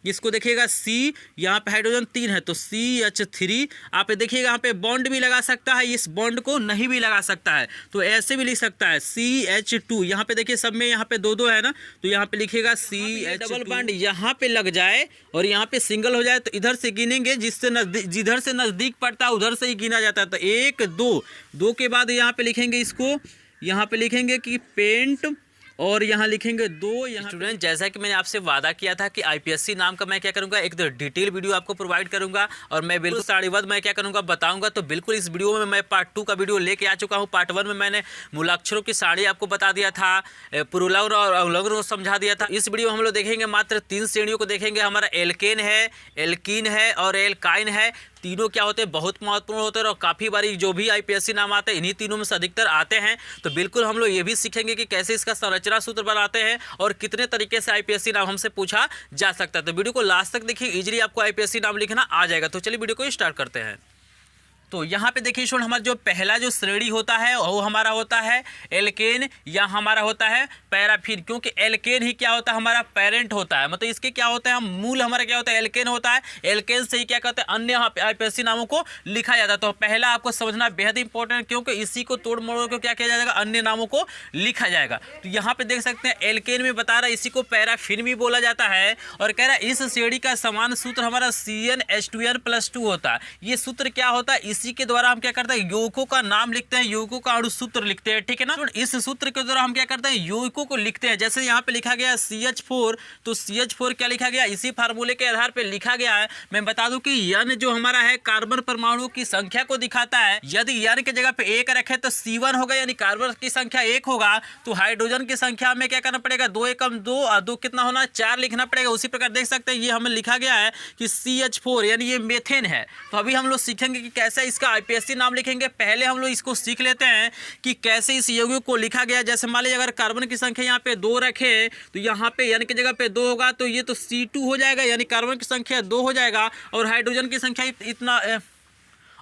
इसको देखिएगा C, यहाँ पे हाइड्रोजन 3 है तो CH3। आप देखिएगा यहाँ पे बॉन्ड भी लगा सकता है, इस बॉन्ड को नहीं भी लगा सकता है, तो ऐसे भी लिख सकता है CH2। यहाँ पे देखिए सब में यहाँ पे दो दो है ना, तो यहाँ पे लिखिएगा CH2। डबल बॉन्ड यहाँ पे लग जाए और यहाँ पे सिंगल हो जाए तो इधर से गिनेंगे, जिधर से नज़दीक पड़ता है उधर से ही गिना जाता है। तो 1 2 के बाद यहाँ पे लिखेंगे इसको, यहाँ पे लिखेंगे कि पेंट और यहाँ लिखेंगे 2। यहाँ स्टूडेंट जैसा कि मैंने आपसे वादा किया था कि आईपीएससी नाम का मैं क्या करूँगा, एक डिटेल वीडियो आपको प्रोवाइड करूँगा और मैं बिल्कुल सारीबद्ध मैं क्या करूँगा बताऊँगा। तो बिल्कुल इस वीडियो में मैं पार्ट 2 का वीडियो लेके आ चुका हूँ। पार्ट 1 में मैंने मूलाक्षरों की सारणी आपको बता दिया था, पुरुलग्न और अवलग्न को समझा दिया था। इस वीडियो में हम लोग देखेंगे मात्र 3 श्रेणियों को देखेंगे। हमारा एल्केन है, एल्कीन है और एल्काइन है। तीनों क्या होते हैं, बहुत महत्वपूर्ण होते हैं और काफ़ी बारी जो भी आईपीएससी नाम आते हैं इन्हीं तीनों में से अधिकतर आते हैं। तो बिल्कुल हम लोग ये भी सीखेंगे कि कैसे इसका संरचना सूत्र बनाते हैं और कितने तरीके से आईपीएससी नाम हमसे पूछा जा सकता है। तो वीडियो को लास्ट तक देखिए, इजीली आपको आईपीएससी नाम लिखना आ जाएगा। तो चलिए वीडियो को स्टार्ट करते हैं। तो यहाँ पे देखिए स्टूडेंट, हमारा जो पहला जो श्रेणी होता है वो हमारा होता है एल्केन या हमारा होता है पैराफिन, क्योंकि एल्केन ही क्या होता है, हमारा पेरेंट होता है। मतलब इसके क्या होता है, मूल हमारा क्या होता है, एल्केन होता है। एल्केन से ही क्या कहते हैं, अन्य आईपीएससी नामों को लिखा जाता है। तो पहला आपको समझना बेहद इंपॉर्टेंट, क्योंकि इसी को तोड़ मोड़ को क्या किया जाएगा, अन्य नामों को लिखा जाएगा। तो यहाँ पे देख सकते हैं एल्केन में बता रहा है, इसी को पैराफिन भी बोला जाता है और कह रहा है इस श्रेणी का समान सूत्र हमारा CnH2n+2 होता है। ये सूत्र क्या होता है, इसी के द्वारा हम क्या करते हैं, यौगिकों का नाम लिखते हैं, यौगिकों का अणुसूत्र लिखते हैं, ठीक है ना। तो इस सूत्र के द्वारा हम क्या करते हैं, यौगिकों को लिखते हैं। जैसे यहाँ पे लिखा गया है CH4, तो CH4 क्या लिखा गया, इसी फार्मूले के आधार पे लिखा गया है। मैं बता दूं कि N जो हमारा है कार्बन परमाणु की संख्या को दिखाता है। यदि N की जगह पे 1 रखे तो C1 होगा, यानी कार्बन की संख्या 1 होगा। तो हाइड्रोजन की संख्या में क्या करना पड़ेगा, 2 एकम 2 और 2 कितना होना, 4 लिखना पड़ेगा। उसी प्रकार देख सकते हैं ये हमें लिखा गया है कि CH4 यानी ये मेथेन है। तो अभी हम लोग सीखेंगे कि कैसे इसका आईपीएससी नाम लिखेंगे। पहले हम लोग इसको सीख लेते हैं कि कैसे इस यौगिक को लिखा गया। जैसे मान लीजिए अगर कार्बन की संख्या यहाँ पे 2 रखे तो यहाँ पे N की जगह पे 2 होगा, तो ये तो C2 हो जाएगा, यानी कार्बन की संख्या 2 हो जाएगा। और हाइड्रोजन की संख्या इतना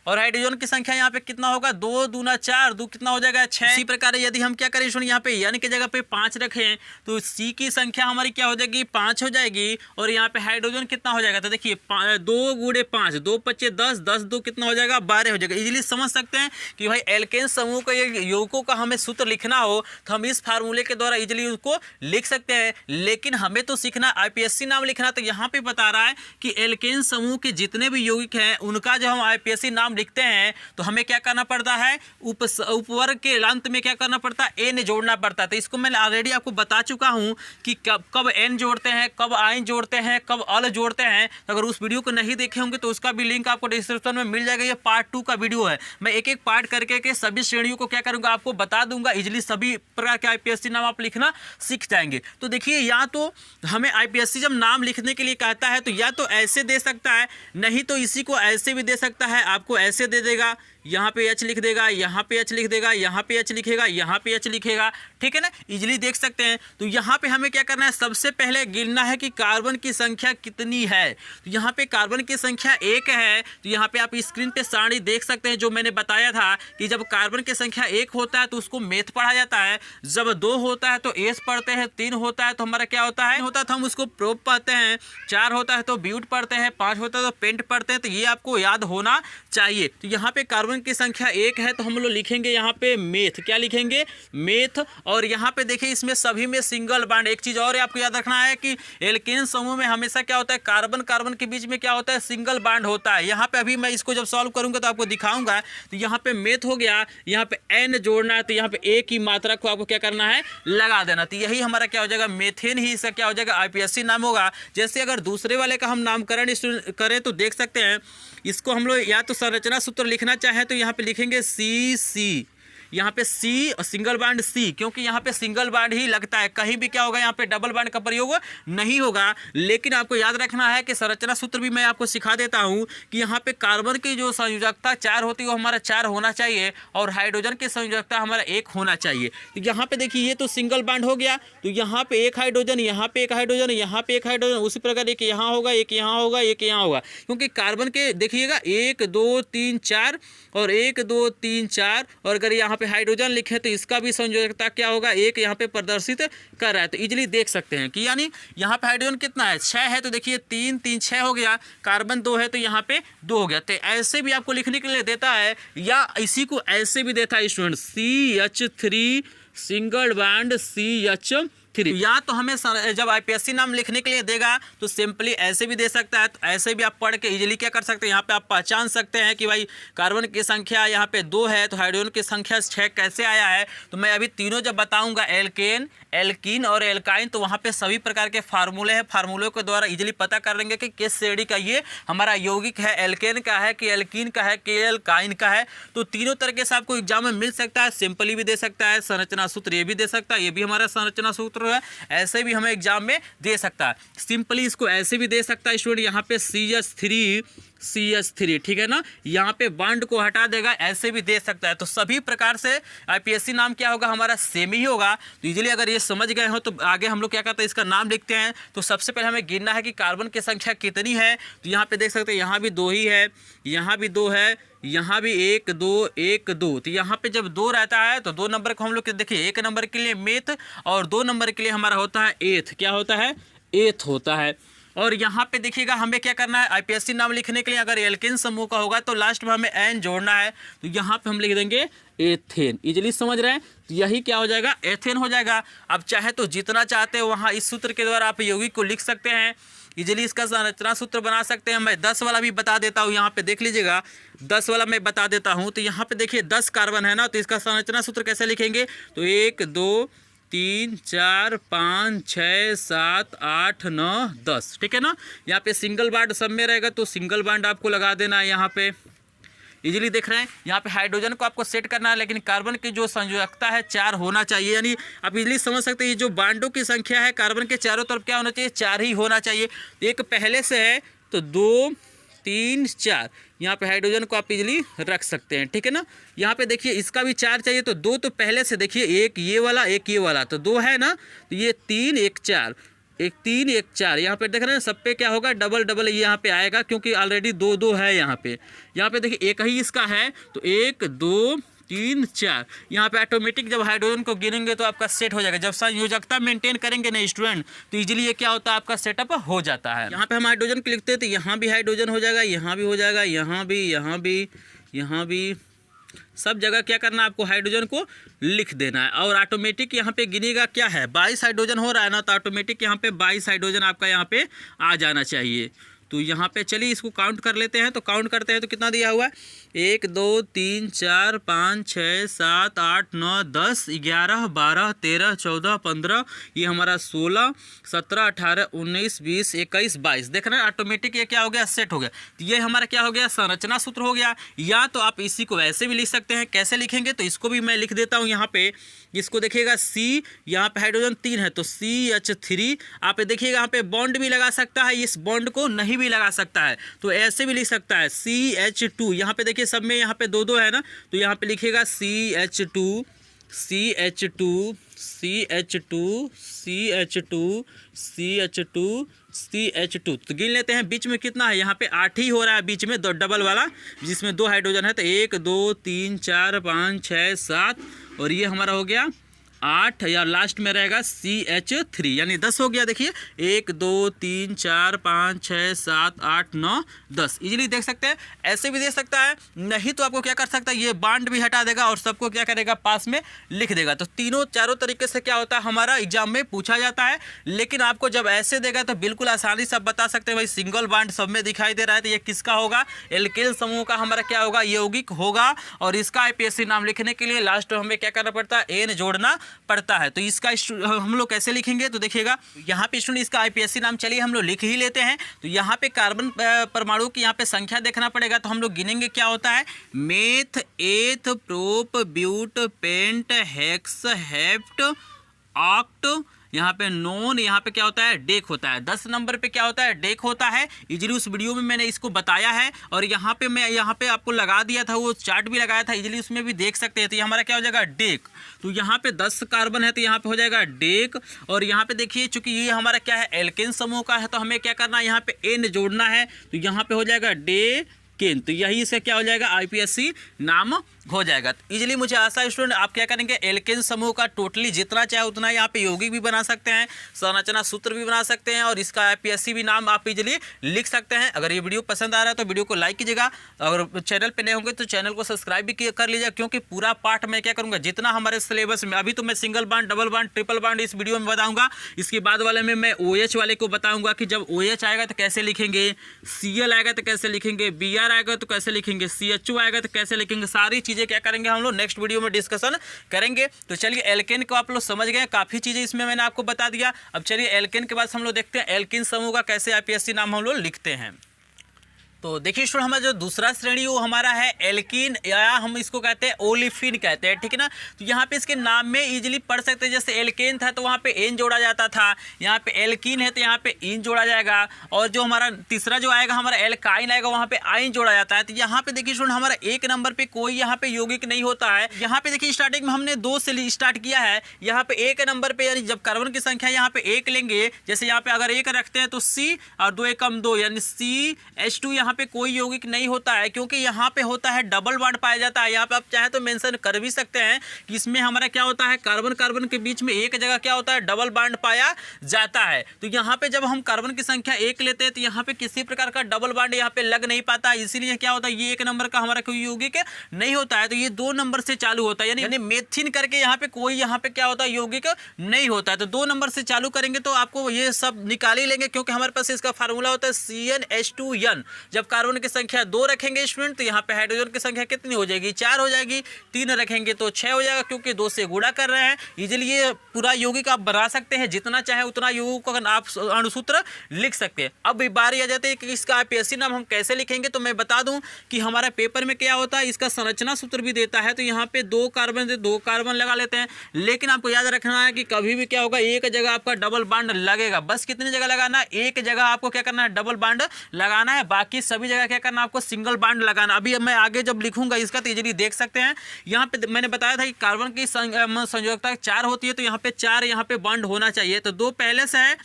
और हाइड्रोजन की संख्या यहाँ पे कितना होगा, 2 दूना 4, 2 कितना हो जाएगा 6। इसी प्रकार यदि हम क्या करें सुनिए, यहाँ पे N की जगह पे 5 रखें तो C की संख्या हमारी क्या हो जाएगी, 5 हो जाएगी। और यहाँ पे हाइड्रोजन कितना हो जाएगा, तो देखिए 2 गुणे 5, 2 पच्चे 10, 10 2 कितना हो जाएगा, 12 हो जाएगा। इजीली समझ सकते हैं कि भाई एल्केन समूह का यौगिकों का हमें सूत्र लिखना हो तो हम इस फार्मूले के द्वारा इजीली उसको लिख सकते हैं। लेकिन हमें तो सीखना आईपीएससी नाम लिखना। तो यहाँ पे बता रहा है कि एल्केन समूह के जितने भी यौगिक हैं उनका जब हम आईपीएससी नाम लिखते हैं तो हमें क्या करना पड़ता है, उपवर्ग के अंत में क्या करना पड़ता है, N जोड़ना पड़ता है। तो इसको मैं ऑलरेडी आपको बता चुका हूं कि कब N जोड़ते हैं, कब आयन जोड़ते हैं, कब अल जोड़ते हैं। तो अगर उस वीडियो को नहीं देखे होंगे तो उसका भी लिंक आपको डिस्क्रिप्शन में मिल जाएगा। ये पार्ट 2 का वीडियो है। मैं एक एक पार्ट करके के सभी श्रेणियों को क्या करूंगा, आपको बता दूंगा। इजिली सभी प्रकार के आईपीएससी नाम आप लिखना सीख जाएंगे। तो देखिए या तो हमें आईपीएससी जब नाम लिखने के लिए कहता है तो या तो ऐसे दे सकता है, नहीं तो इसी को ऐसे भी दे सकता है। आपको ऐसे दे देगा, यहाँ पे H लिख देगा, यहाँ पे H लिख देगा, यहाँ पे H लिखेगा, यहाँ पे H लिखेगा, ठीक है ना। इजीली देख सकते हैं। तो यहाँ पे हमें क्या करना है, सबसे पहले गिनना है कि कार्बन की संख्या कितनी है। तो यहाँ पे कार्बन की संख्या 1 है। तो यहाँ पे आप स्क्रीन पे सारणी देख सकते हैं जो मैंने बताया था कि जब कार्बन की संख्या 1 होता है तो उसको मेथ पढ़ा जाता है, जब 2 होता है तो एस पढ़ते हैं, 3 होता है तो हमारा क्या होता है, तो हम उसको प्रोप पढ़ते हैं, 4 होता है तो ब्यूट पढ़ते हैं, 5 होता है तो पेंट पढ़ते हैं। तो ये आपको याद होना चाहिए। तो यहाँ पे कार्बन की संख्या 1 है तो हम लोग लिखेंगे यहाँ पे मेथ, क्या लिखेंगे, मेथ। और यहाँ पे देखिए इसमें सभी में सिंगल बॉन्ड। एक चीज और आपको याद रखना है कि एल्केन समूह में हमेशा क्या होता है, कार्बन कार्बन के बीच में क्या होता है, सिंगल बॉन्ड होता है। यहाँ पे अभी मैं इसको जब सॉल्व करूंगा तो आपको दिखाऊंगा। तो यहाँ पे मेथ हो गया, यहाँ पे N जोड़ना है तो यहाँ पे एक ही मात्रा को आपको क्या करना है, लगा देना। तो यही हमारा क्या हो जाएगा, मेथेन ही इसका क्या हो जाएगा, आईपीएससी नाम होगा। जैसे अगर दूसरे वाले का हम नामकरण करें तो देख सकते हैं, इसको हम लोग या तो संरचना सूत्र लिखना चाहें तो यहाँ पे लिखेंगे CC, यहाँ पे C और सिंगल बॉन्ड C, क्योंकि यहाँ पे सिंगल बॉन्ड ही लगता है, कहीं भी क्या होगा यहाँ पे डबल बॉन्ड का प्रयोग नहीं होगा। लेकिन आपको याद रखना है कि संरचना सूत्र भी मैं आपको सिखा देता हूँ कि यहाँ पे कार्बन की जो संयोजकता 4 होती है वो हमारा 4 होना चाहिए और हाइड्रोजन की संयोजकता हमारा 1 होना चाहिए। तो यहाँ पे देखिए ये तो सिंगल बॉन्ड हो गया, तो यहाँ पे एक हाइड्रोजन, यहाँ पे एक हाइड्रोजन, यहाँ पे एक हाइड्रोजन, उसी प्रकार एक यहाँ होगा, एक यहाँ होगा, एक यहाँ होगा। क्योंकि कार्बन के देखिएगा 1 2 3 4 और 1 2 3 4 और अगर यहाँ पे हाइड्रोजन लिखे तो इसका भी संयोजकता क्या होगा, एक यहाँ पे प्रदर्शित कर रहा है। तो इजीली देख सकते हैं कि यानी यहाँ पे हाइड्रोजन कितना है, 6 है, तो देखिए 3 3 6 हो गया, कार्बन 2 है तो यहाँ पे 2 हो गया। तो ऐसे भी आपको लिखने के लिए देता है, या इसी को ऐसे भी देता है student, CH3 single bond CH3। या तो हमें जब आईपीएससी नाम लिखने के लिए देगा तो सिंपली ऐसे भी दे सकता है, तो ऐसे भी आप पढ़ के इजीली क्या कर सकते हैं, यहाँ पे आप पहचान सकते हैं कि भाई कार्बन की संख्या यहाँ पे 2 है तो हाइड्रोजन की संख्या 6 कैसे आया है। तो मैं अभी तीनों जब बताऊंगा, एल्केन, एल्कीन और एल्काइन, तो वहाँ पे सभी प्रकार के फार्मूले हैं, फार्मूलों के द्वारा इजीली पता कर लेंगे कि किस श्रेणी का ये हमारा यौगिक है, एल्केन का है कि एल्कीन का है कि एल्काइन का है। तो तीनों तरीके से आपको एग्जाम में मिल सकता है, सिंपली भी दे सकता है, संरचना सूत्र ये भी दे सकता है, ये भी हमारा संरचना सूत्र है, ऐसे भी हमें एग्जाम में दे सकता है। सिंपली इसको ऐसे भी दे सकता है स्टूडेंट, यहाँ पे CH3, ठीक है ना, यहाँ पे बॉन्ड को हटा देगा, ऐसे भी दे सकता है। तो सभी प्रकार से आईपीएससी नाम क्या होगा, हमारा सेम ही होगा। तो इजीली अगर ये समझ गए हो तो आगे हम लोग क्या करते हैं, इसका नाम लिखते हैं। तो सबसे पहले हमें गिनना है कि कार्बन की संख्या कितनी है। तो यहाँ पे देख सकते हैं, यहाँ भी 2 ही है, यहाँ भी 2 है, यहाँ भी 1 2 1 2। तो यहाँ पे जब 2 रहता है तो 2 नंबर को हम लोग देखिए, 1 नंबर के लिए मेथ और 2 नंबर के लिए हमारा होता है एथ। क्या होता है, एथ होता है। और यहाँ पे देखिएगा हमें क्या करना है, आईपीएससी नाम लिखने के लिए अगर एल्केन समूह का होगा तो लास्ट में हमें एन जोड़ना है। तो यहाँ पे हम लिख देंगे एथेन। इजीली समझ रहे हैं, तो यही क्या हो जाएगा, एथेन हो जाएगा। अब चाहे तो जितना चाहते हो वहाँ इस सूत्र के द्वारा आप यौगिक को लिख सकते हैं, इजीली इसका संरचना सूत्र बना सकते हैं। मैं 10 वाला भी बता देता हूँ, यहाँ पे देख लीजिएगा, 10 वाला मैं बता देता हूँ। तो यहाँ पे देखिए 10 कार्बन है ना, तो इसका संरचना सूत्र कैसे लिखेंगे, तो 1 2 3 4 5 6 7 8 9 10, ठीक है ना। यहाँ पे सिंगल बॉन्ड सब में रहेगा तो सिंगल बॉन्ड आपको लगा देना है यहाँ पे। इजीली देख रहे हैं, यहाँ पे हाइड्रोजन को आपको सेट करना है, लेकिन कार्बन की जो संयोजकता है 4 होना चाहिए। यानी आप इजीली समझ सकते हैं ये जो बॉन्डों की संख्या है कार्बन के चारों तरफ क्या होना चाहिए, 4 ही होना चाहिए। एक पहले से है तो 2 3 4, यहाँ पे हाइड्रोजन को आप इजीली रख सकते हैं, ठीक है ना। यहाँ पे देखिए इसका भी 4 चाहिए तो 2 तो पहले से देखिए, एक ये वाला एक ये वाला, तो 2 है ना, तो ये 3 1 4, 1 3 1 4। यहाँ पे देख रहे हैं सब पे क्या होगा, डबल डबल यहाँ पे आएगा, क्योंकि ऑलरेडी 2 2 है यहाँ पे। यहाँ पे देखिए एक ही इसका है तो 1 2 3 4। यहाँ पे ऑटोमेटिक जब हाइड्रोजन को गिनेंगे तो आपका सेट हो जाएगा। जब संयोजकता मेंटेन करेंगे ना स्टूडेंट, तो इजीली ये क्या होता है, आपका सेटअप हो जाता है। यहाँ पे हम हाइड्रोजन को लिखते हैं तो यहाँ भी हाइड्रोजन हो जाएगा, यहाँ भी हो जाएगा, यहाँ भी, यहाँ भी, यहाँ भी, सब जगह क्या करना है, आपको हाइड्रोजन को लिख देना है। और ऑटोमेटिक यहाँ पे गिनेगा क्या है, 22 हाइड्रोजन हो रहा है ना, तो ऑटोमेटिक यहाँ पे 22 हाइड्रोजन आपका यहाँ पे आ जाना चाहिए। तो यहाँ पे चलिए इसको काउंट कर लेते हैं। तो काउंट करते हैं तो कितना दिया हुआ है, 1 2 3 4 5 6 7 8 9 10 11 12 13 14 15, ये हमारा 16 17 18 19 20 21 22। देख रहे हैं ऑटोमेटिक ये क्या हो गया, सेट हो गया। तो ये हमारा क्या हो गया, संरचना सूत्र हो गया। या तो आप इसी को ऐसे भी लिख सकते हैं, कैसे लिखेंगे तो इसको भी मैं लिख देता हूँ यहाँ पे। इसको देखिएगा C, यहाँ पे हाइड्रोजन 3 है तो CH3। आप देखिएगा यहाँ पे बॉन्ड भी लगा सकता है, इस बॉन्ड को नहीं भी लगा सकता है, तो ऐसे भी लिख सकता है CH2। यहाँ पे देखिए सब में यहाँ पे 2 2 है ना, तो यहाँ पे लिखिएगा CH2 CH2 CH2 CH2 CH2 CH2। तो गिन लेते हैं, बीच में कितना है, यहाँ पे 8 ही हो रहा है बीच में, 2 डबल वाला जिसमें 2 हाइड्रोजन है। तो 1 2 3 4 5 6 7 और ये हमारा हो गया 8, या लास्ट में रहेगा CH3, यानी 10 हो गया। देखिए 1 2 3 4 5 6 7 8 9 10। इजीली देख सकते हैं, ऐसे भी दे सकता है, नहीं तो आपको क्या कर सकता है, ये बॉन्ड भी हटा देगा और सबको क्या करेगा, पास में लिख देगा। तो तीनों चारों तरीके से क्या होता है, हमारा एग्जाम में पूछा जाता है। लेकिन आपको जब ऐसे देगा तो बिल्कुल आसानी से आप बता सकते हैं, भाई सिंगल बॉन्ड सब में दिखाई दे रहा है तो ये किसका होगा, एल्केन समूह का हमारा क्या होगा, यौगिक होगा। और इसका आईपीएससी नाम लिखने के लिए लास्ट में हमें क्या करना पड़ता है, एन जोड़ना पड़ता है। तो इसका हम लोग कैसे लिखेंगे, तो देखिएगा यहाँ पे स्टूडेंट इसका आईपीएससी नाम चलिए हम लोग लिख ही लेते हैं। तो यहाँ पे कार्बन परमाणु की यहाँ पे संख्या देखना पड़ेगा, तो हम लोग गिनेंगे क्या होता है, meth eth prop but pent hex hept oct, यहाँ पे नॉन, यहाँ पे क्या होता है, डेक होता है। 10 नंबर पे क्या होता है, डेक होता है। इजीली उस वीडियो में मैंने इसको बताया है, और यहाँ पे मैं यहाँ पे आपको लगा दिया था, वो चार्ट भी लगाया था, इजीली उसमें भी देख सकते हैं। तो ये हमारा क्या हो जाएगा, डेक। तो यहाँ पे 10 कार्बन है तो यहाँ पे हो जाएगा डेक। और यहाँ पे देखिए चूंकि ये हमारा क्या है, एल्केन समूह का है, तो हमें क्या करना है, यहाँ पे एन जोड़ना है, तो यहाँ पे हो जाएगा डे केन। तो यही इसका क्या हो जाएगा, आईपीएससी नाम हो जाएगा। तो इजीली मुझे आशा है स्टूडेंट आप क्या करेंगे, एल्केन समूह का टोटली जितना चाहे उतना यहाँ पे यौगिक भी बना सकते हैं, संरचना सूत्र भी बना सकते हैं और इसका आईपीएससी भी नाम आप इजीली लिख सकते हैं। अगर ये वीडियो पसंद आ रहा है तो वीडियो को लाइक कीजिएगा, अगर चैनल पे नए होंगे तो चैनल को सब्सक्राइब भी कर लीजिएगा, क्योंकि पूरा पार्ट मैं क्या करूँगा, जितना हमारे सिलेबस में, अभी तो मैं single bond, double bond, triple bond इस वीडियो में बताऊँगा, इसके बाद वाले में मैं OH वाले को बताऊँगा कि जब OH आएगा तो कैसे लिखेंगे, Cl आएगा तो कैसे लिखेंगे, Br आएगा तो कैसे लिखेंगे, CHO आएगा तो कैसे लिखेंगे, सारी चीज़ें क्या करेंगे हम लोग नेक्स्ट वीडियो में डिस्कशन करेंगे। तो चलिए एल्केन को आप लोग समझ गए, काफ़ी चीज़ें इसमें मैंने आपको बता दिया। अब चलिए एल्केन के बाद हम लोग देखते हैं एल्किन समूह का कैसे आईपीएससी नाम हम लोग लिखते हैं। तो देखिए स्टूडेंट, हमारा जो दूसरा श्रेणी वो हमारा है एल्कीन, या हम इसको कहते हैं ओलिफिन कहते हैं, ठीक है ना। तो यहाँ पे इसके नाम में इजीली पढ़ सकते हैं, जैसे एल्केन था तो वहाँ पे एन जोड़ा जाता था, यहाँ पे एल्कीन है तो यहाँ पे इन जोड़ा जाएगा, और जो हमारा तीसरा जो आएगा हमारा एल्काइन आएगा वहाँ पे आइन जोड़ा जाता है। तो यहाँ पे देखिए स्टूडेंट, हमारा एक नंबर पे कोई यहाँ पे यौगिक नहीं होता है। यहाँ पे देखिए स्टार्टिंग में हमने 2 से स्टार्ट किया है, यहाँ पे एक नंबर पे यानी जब कार्बन की संख्या यहाँ पे 1 लेंगे, जैसे यहाँ पे अगर 1 रखते हैं तो C और 2 एकम 2 यानी CH2 यहाँ पे कोई यौगिक नहीं होता है, क्योंकि यहाँ पे होता है डबल बॉन्ड पाया जाता है। यहाँ पे आप चाहे तो मेंशन कर भी सकते हैं कि इसमें हमारा क्या होता है, कार्बन कार्बन के बीच में एक जगह क्या होता है, डबल बॉन्ड पाया जाता है। तो यहाँ पे जब हम कार्बन की संख्या 1 लेते हैं तो यहाँ पे किसी प्रकार का डबल बॉन्ड यहाँ पे लग नहीं पाता, इसीलिए क्या होता है, ये 1 नंबर का हमारा कोई यौगिक नहीं होता है। तो ये 2 नंबर से चालू होता है, यानी मेथिन करके यहाँ पे कोई यहाँ पे क्या होता है, यौगिक नहीं होता है। तो 2 नंबर से चालू करेंगे तो आपको ये सब निकाल ही लेंगे, क्योंकि हमारे पास इसका फार्मूला होता है CnH2n। जब कार्बन की संख्या 2 रखेंगे स्टूडेंट तो यहाँ पे हाइड्रोजन की संख्या कितनी हो जाएगी, 4 हो जाएगी। 3 रखेंगे तो 6 हो जाएगा, क्योंकि 2 से गुणा कर रहे हैं। इजीली ये पूरा यौगिक आप बना सकते हैं, जितना चाहे उतना यौगिक को आप अणुसूत्र लिख सकते हैं। अब बारी आ जाती है कि इसका आईपीएससी नाम हम कैसे लिखेंगे। तो मैं बता दूं कि हमारा पेपर में क्या होता है, इसका संरचना सूत्र भी देता है। तो यहाँ पे 2 कार्बन से 2 कार्बन लगा लेते हैं, लेकिन आपको याद रखना है कि कभी भी क्या होगा, एक जगह आपका डबल बॉन्ड लगेगा। बस कितनी जगह लगाना है, एक जगह आपको क्या करना है, डबल बॉन्ड लगाना है, बाकी सभी जगह क्या करना है, आपको सिंगल बॉन्ड लगाना। अभी मैं आगे जब लिखूंगा इसका तो इजीली देख सकते हैं। यहाँ पे मैंने बताया था कि कार्बन की संयोजकता 4 होती है, तो यहाँ पे 4 यहाँ पे बॉन्ड होना चाहिए। तो 2 पहले से है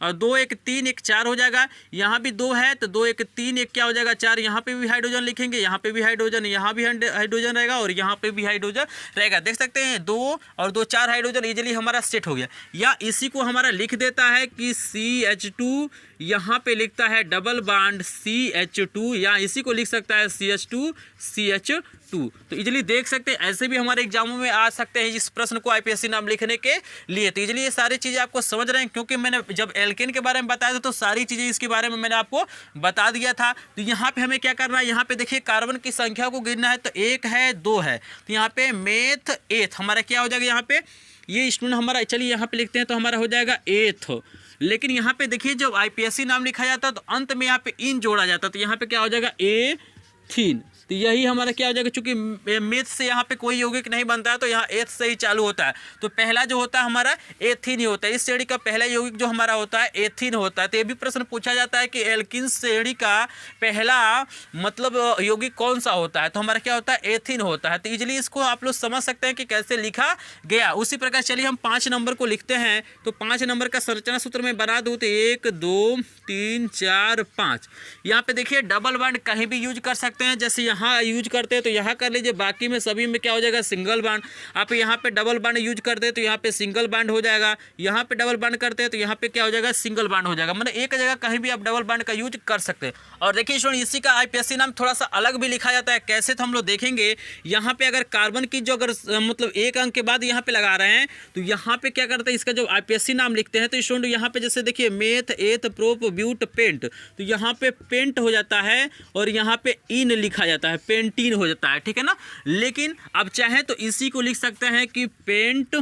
और 2 1 3 1 4 हो जाएगा। यहाँ भी 2 है तो 2 1 3 1 क्या हो जाएगा, 4। यहाँ पे भी हाइड्रोजन लिखेंगे, यहाँ पे भी हाइड्रोजन, यहाँ भी हाइड्रोजन रहेगा और यहाँ पे भी हाइड्रोजन रहेगा। देख सकते हैं 2 और 2 4 हाइड्रोजन इजीली हमारा सेट हो गया। या इसी को हमारा लिख देता है कि CH2 यहाँ पे लिखता है डबल बॉन्ड CH2, या इसी को लिख सकता है CH2 CH2। तो इजीली देख सकते हैं, ऐसे भी हमारे एग्जामों में आ सकते हैं इस प्रश्न को आईपीएससी नाम लिखने के लिए। तो इजीली ये सारी चीज़ें आपको समझ रहे हैं, क्योंकि मैंने जब एल्केन के बारे में बताया था तो सारी चीज़ें इसके बारे में मैंने आपको बता दिया था। तो यहाँ पे हमें क्या करना है, यहाँ पे देखिए कार्बन की संख्या को गिनना है। तो 1 है 2 है, तो यहाँ पे मेथ एथ हमारा क्या हो जाएगा, यहाँ पे ये स्टूडेंट हमारा, चलिए यहाँ पे लिखते हैं तो हमारा हो जाएगा एथ। लेकिन यहाँ पे देखिए जब आईपीएससी नाम लिखा जाता है तो अंत में यहाँ पे इन जोड़ा जाता है, तो यहाँ पे क्या हो जाएगा, एथीन। तो यही हमारा क्या हो जाएगा, चूंकि मेथ से यहाँ पे कोई यौगिक नहीं बनता है तो यहाँ एथ से ही चालू होता है। तो पहला जो होता है हमारा एथीन ही होता है। इस श्रेणी का पहला यौगिक जो हमारा होता है एथीन होता है। तो ये भी प्रश्न पूछा जाता है कि एल्किन श्रेणी का पहला मतलब यौगिक कौन सा होता है, तो हमारा क्या होता है, एथीन होता है। तो इजीली इसको आप लोग समझ सकते हैं कि कैसे लिखा गया। उसी प्रकार चलिए हम 5 नंबर को लिखते हैं। तो 5 नंबर का संरचना सूत्र में बना दूँ तो 1 2 3 4 5। यहाँ पे देखिए डबल बॉन्ड कहीं भी यूज कर सकते हैं, जैसे यहाँ यूज करते हैं तो यहाँ कर लीजिए, बाकी में सभी में क्या हो जाएगा, सिंगल बॉन्ड। आप यहाँ पे डबल बॉन्ड यूज करते हैं तो यहाँ पे सिंगल बॉन्ड हो जाएगा, यहाँ पे डबल बॉन्ड करते हैं तो यहाँ पे क्या हो जाएगा, सिंगल बॉन्ड हो जाएगा। मतलब एक जगह कहीं भी आप डबल बॉन्ड का यूज कर सकते हैं। और देखिए स्टूडेंट, इसी का आईपीएससी नाम थोड़ा सा अलग भी लिखा जाता है। कैसे, तो हम लोग देखेंगे यहाँ पे अगर कार्बन की जो अगर मतलब 1 अंक के बाद यहाँ पे लगा रहे हैं तो यहाँ पे क्या करते हैं, इसका जो आईपीएससी नाम लिखते हैं तो स्टूडेंट यहाँ पे जैसे देखिए meth eth prop but paint, तो यहाँ पे पेंट हो जाता है और यहाँ पे इन लिखा जाता है, पेंटीन हो जाता है, ठीक है ना। लेकिन अब चाहे तो इसी को लिख सकते हैं कि पेंट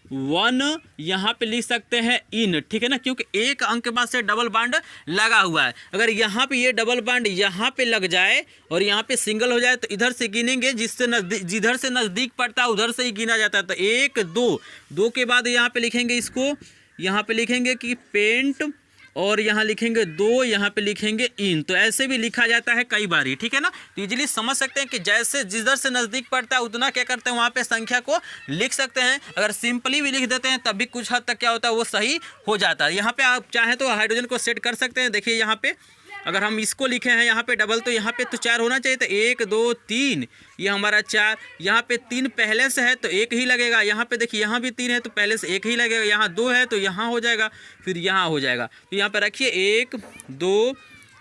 1 यहाँ पे लिख सकते हैं इन, ठीक है ना, क्योंकि 1 अंक के बाद से डबल बॉन्ड लगा हुआ है। अगर यहाँ पे ये डबल बॉन्ड यहाँ पे लग जाए और यहाँ पे सिंगल हो जाए तो इधर से गिनेंगे, जिससे जिधर से नज़दीक पड़ता है उधर से ही गिना जाता है। तो 1 2 के बाद यहाँ पे लिखेंगे, इसको यहाँ पे लिखेंगे कि पेंट और यहाँ लिखेंगे 2, यहाँ पे लिखेंगे इन। तो ऐसे भी लिखा जाता है कई बार, ठीक है ना। तो इजीली समझ सकते हैं कि जैसे जिधर से नज़दीक पड़ता है उतना क्या करते हैं, वहाँ पे संख्या को लिख सकते हैं। अगर सिंपली भी लिख देते हैं तब भी कुछ हद तक क्या होता है, वो सही हो जाता है। यहाँ पे आप चाहें तो हाइड्रोजन को सेट कर सकते हैं। देखिए यहाँ पे अगर हम इसको लिखे हैं यहाँ पे डबल, तो यहाँ पे तो 4 होना चाहिए, तो 1 2 3, ये हमारा 4। यहाँ पे 3 पहले से है तो 1 ही लगेगा। यहाँ पे देखिए यहाँ भी 3 है तो पहले से 1 ही लगेगा। यहाँ 2 है तो यहाँ हो जाएगा, फिर यहाँ हो जाएगा। तो यहाँ पे रखिए 1 2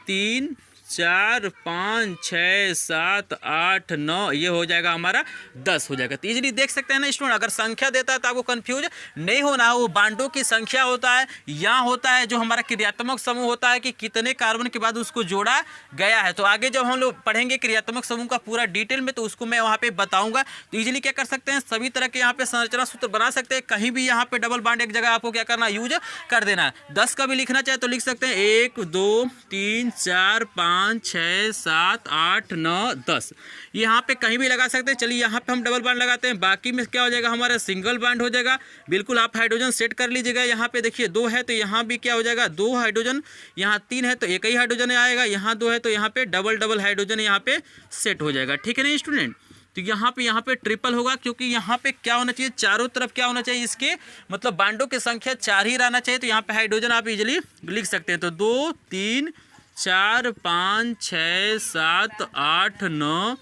3 4 5 6 7 8 9, ये हो जाएगा हमारा 10 हो जाएगा। तो इजीली देख सकते हैं ना स्टूडेंट, अगर संख्या देता है तो आपको कंफ्यूज नहीं होना है। वो बांडों की संख्या होता है, यहाँ होता है जो हमारा क्रियात्मक समूह होता है कि कितने कार्बन के बाद उसको जोड़ा गया है। तो आगे जब हम लोग पढ़ेंगे क्रियात्मक समूह का पूरा डिटेल में, तो उसको मैं वहाँ पे बताऊँगा। तो ईजिली क्या कर सकते हैं, सभी तरह के यहाँ पे संरचना सूत्र बना सकते हैं। कहीं भी यहाँ पे डबल बांड एक जगह आपको क्या करना, यूज कर देना है। 10 का भी लिखना चाहे तो लिख सकते हैं, 1 2 3 4 5 6 7 8 9 10, यहाँ पे कहीं भी लगा सकते हैं। चलिए यहाँ पे हम डबल बांड लगाते हैं। बाकी में क्या हो जाएगा, हमारा सिंगल बांड हो जाएगा। बिल्कुल आप हाइड्रोजन सेट कर लीजिएगा। यहाँ पे देखिए 2 है तो यहाँ भी क्या हो जाएगा, 2 हाइड्रोजन। यहाँ 3 है तो एक ही हाइड्रोजन आएगा। यहाँ 2 है तो यहाँ पे डबल हाइड्रोजन यहाँ पे सेट हो जाएगा। ठीक है ना स्टूडेंट। तो यहाँ पे ट्रिपल होगा, क्योंकि यहाँ पे क्या होना चाहिए, चारों तरफ क्या होना चाहिए, इसके मतलब बांडों की संख्या 4 ही रहना चाहिए। तो यहाँ पे हाइड्रोजन आप इजीली लिख सकते हैं। तो 2 3 4 5 6 7 8 9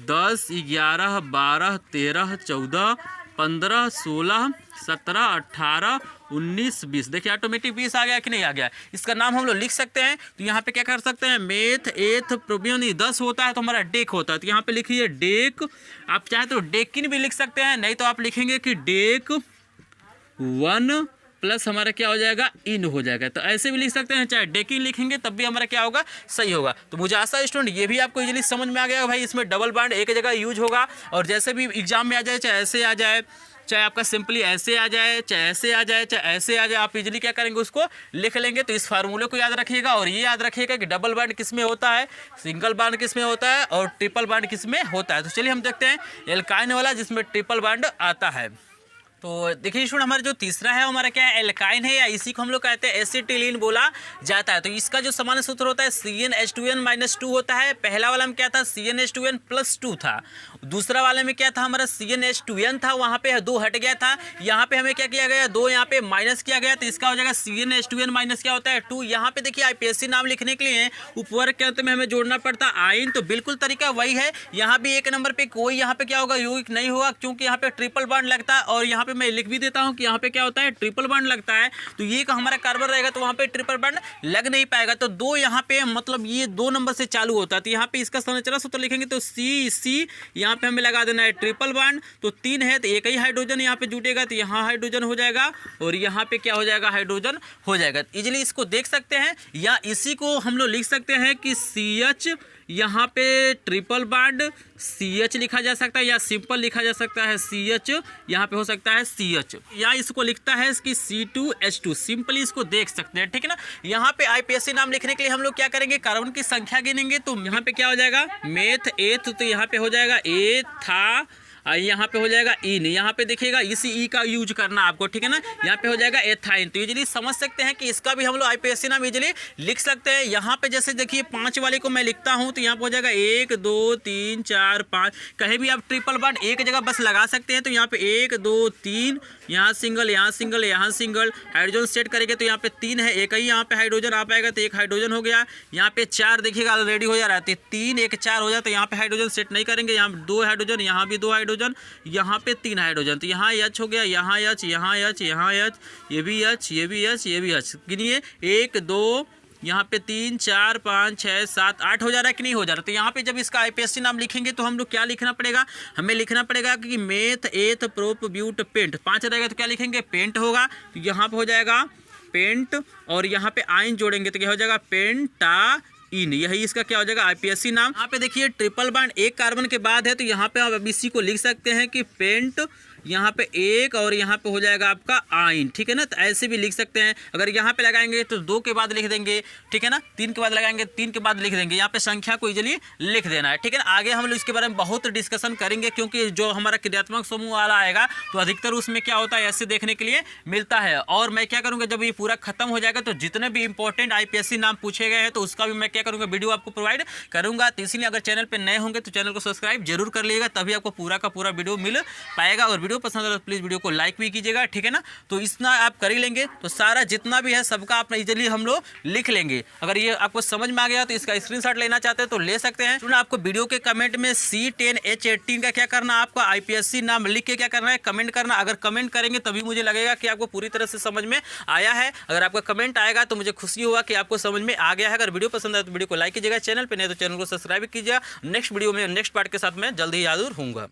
10 11 12 13 14 15 16 17 18 19 20, देखिए ऑटोमेटिक 20 आ गया कि नहीं आ गया। इसका नाम हम लोग लिख सकते हैं। तो यहाँ पे क्या कर सकते हैं, मेथ एथ प्रोबियन 10 होता है तो हमारा डेक होता है। तो यहाँ पे लिखिए डेक, आप चाहे तो डेकिन भी लिख सकते हैं, नहीं तो आप लिखेंगे कि डेक 1 प्लस हमारा क्या हो जाएगा, इन हो जाएगा। तो ऐसे भी लिख सकते हैं, चाहे डेकिन लिखेंगे तब भी हमारा क्या होगा, सही होगा। तो मुझे आशा है स्टूडेंट ये भी आपको इजीली समझ में आ गया भाई। इसमें डबल बांड एक जगह यूज होगा, और जैसे भी एग्जाम में आ जाए, चाहे ऐसे आ जाए, चाहे आपका सिंपली ऐसे आ जाए, चाहे ऐसे आ जाए, चाहे ऐसे आ जाए, आप इजीली क्या करेंगे, उसको लिख लेंगे। तो इस फार्मूले को याद रखिएगा, और ये याद रखिएगा कि डबल बांड किस में होता है, सिंगल बांड किस में होता है, और ट्रिपल बांड किस में होता है। तो चलिए हम देखते हैं एल्काइन वाला, जिसमें ट्रिपल बांड आता है। तो देखिए स्टूडेंट, हमारा जो तीसरा है हमारा क्या है, एल्काइन है, या इसी को हम लोग कहते हैं एसिटिलीन बोला जाता है। तो इसका जो सामान्य सूत्र होता है CnH2n-2 होता है। पहला वाला में क्या था, CnH2n+2 था। दूसरा वाले में क्या था, हमारा CnH2n था, वहाँ पे 2 हट गया था। यहाँ पे हमें क्या किया गया, 2 यहाँ पे माइनस किया गया, तो इसका हो जाएगा CnH2n माइनस क्या होता है, 2। यहाँ पे देखिए IPSC नाम लिखने के लिए उपवर्ग के अंत में हमें जोड़ना पड़ता आयन। तो बिल्कुल तरीका वही है। यहाँ भी 1 नंबर पे कोई यहाँ पे क्या होगा, यौगिक नहीं होगा, क्योंकि यहाँ पे ट्रिपल बांड लगता है। और यहाँ मैं लिख भी देता हूं कि यहाँ पे क्या होता है, ट्रिपल बांड लगता है। तो ये का हमारा कार्बन रहेगा तो वहां पे ट्रिपल बांड लग नहीं पाएगा। तो 2 यहाँ पे मतलब ये 2 नंबर से चालू होता है। तो यहाँ पे इसका संरचना सूत्र लिखेंगे तो C यहाँ पे हमें लगा देना है ट्रिपल बांड। तो 3 है तो एक ही हाइड्रोजन यहाँ पे जुटेगा, तो यहाँ हाइड्रोजन हो जाएगा, और यहाँ पे क्या हो जाएगा, हाइड्रोजन हो जाएगा। इजीली इसको देख सकते हैं, या इसी को हम लोग लिख सकते हैं कि CH यहाँ पे ट्रिपल बांड CH लिखा जा सकता है, या सिंपल लिखा जा सकता है CH, यहाँ पे हो सकता है CH, या इसको लिखता है कि C2H2, सिंपली इसको देख सकते हैं। ठीक है ना। यहाँ पे IPSC नाम लिखने के लिए हम लोग क्या करेंगे, कार्बन की संख्या गिनेंगे। तो यहाँ पे क्या हो जाएगा, मेथ एथ, तो यहाँ पे हो जाएगा एथा, यहाँ पे हो जाएगा इन। यहाँ पे देखिएगा इसी ई का यूज करना आपको, ठीक है ना। यहाँ पे हो जाएगा एथाइन। तो इजीली समझ सकते हैं कि इसका भी हम लोग IPSC नाम इजीली लिख सकते हैं। यहाँ पे जैसे देखिए 5 वाले को मैं लिखता हूँ, तो यहाँ पे हो जाएगा 1 2 3 4 5। कहीं भी आप ट्रिपल बांड एक जगह बस लगा सकते हैं। तो यहाँ पे 1 2 3, यहाँ सिंगल, यहाँ सिंगल, यहाँ सिंगल, हाइड्रोजन सेट करेंगे तो यहाँ पे 3 है, एक ही यहाँ पे हाइड्रोजन आ पाएगा, तो 1 हाइड्रोजन हो गया। यहाँ पे 4 देखिएगा ऑलरेडी हो जा रहा है, 3 1 4 हो जाए, तो यहाँ पे हाइड्रोजन सेट नहीं करेंगे। यहाँ 2 हाइड्रोजन, यहाँ भी 2 हाइड्रोजन, यहाँ पे 3 हाइड्रोजन, तो यहाँ H हो गया, यहाँ H, यहाँ H, यहाँ H, ये भी H, ये भी H, ये भी H। गिनिए 1 2, यहाँ पे 3 4 5 6 7 8 हो जा रहा है कि नहीं हो जा रहा। तो यहाँ पे जब इसका IPSC नाम लिखेंगे तो हम लोग क्या लिखना पड़ेगा, हमें लिखना पड़ेगा कि meth eth prop but paint. 5 रहेगा तो क्या लिखेंगे, पेंट होगा। तो यहाँ पे हो जाएगा पेंट, और यहाँ पे आयन जोड़ेंगे तो क्या हो जाएगा, पेंटा इन। यही इसका क्या हो जाएगा, IPSC नाम। यहाँ पे देखिए ट्रिपल बांड एक कार्बन के बाद है, तो यहाँ पे आप इसी को लिख सकते हैं कि पेंट, यहाँ पे 1, और यहाँ पे हो जाएगा आपका आइन। ठीक है ना। तो ऐसे भी लिख सकते हैं। अगर यहाँ पे लगाएंगे तो 2 के बाद लिख देंगे, ठीक है ना। 3 के बाद लगाएंगे 3 के बाद लिख देंगे। यहाँ पे संख्या को इजीली लिख देना है, ठीक है ना। आगे हम लोग इसके बारे में बहुत डिस्कशन करेंगे, क्योंकि जो हमारा क्रियात्मक समूह वाला आएगा तो अधिकतर उसमें क्या होता है, ऐसे देखने के लिए मिलता है। और मैं क्या करूँगा, जब ये पूरा खत्म हो जाएगा तो जितने भी इंपॉर्टेंट IPSC नाम पूछे गए हैं तो उसका भी मैं क्या करूँगा, वीडियो आपको प्रोवाइड करूँगा। तो इसीलिए अगर चैनल पर नए होंगे तो चैनल को सब्सक्राइब जरूर कर लीजिएगा, तभी आपको पूरा का पूरा वीडियो मिल पाएगा। और वीडियो पसंद आए तो प्लीज़ वीडियो को लाइक भी कीजिएगा, ठीक है ना। तो इतना आप कर ही लेंगे तो सारा जितना भी है सबका आप इजीली हम लोग लिख लेंगे। अगर ये आपको समझ में आ गया तो इसका स्क्रीनशॉट लेना चाहते हैं तो ले सकते हैं। स्टूडेंट आपको वीडियो के कमेंट में C10H18 का क्या करना है, आपको IPSC नाम लिख के क्या करना है, कमेंट करना। अगर कमेंट करेंगे तभी मुझे लगेगा कि आपको पूरी तरह से समझ में आया है। अगर आपका कमेंट आएगा तो मुझे खुशी होगा कि आपको समझ में आ गया है। अगर वीडियो पसंद आए तो वीडियो को लाइक कीजिएगा, चैनल पे नहीं तो चैनल को सब्सक्राइब कीजिएगा। नेक्स्ट वीडियो में नेक्स्ट पार्ट के साथ मैं जल्दी ही हाजिर होऊंगा।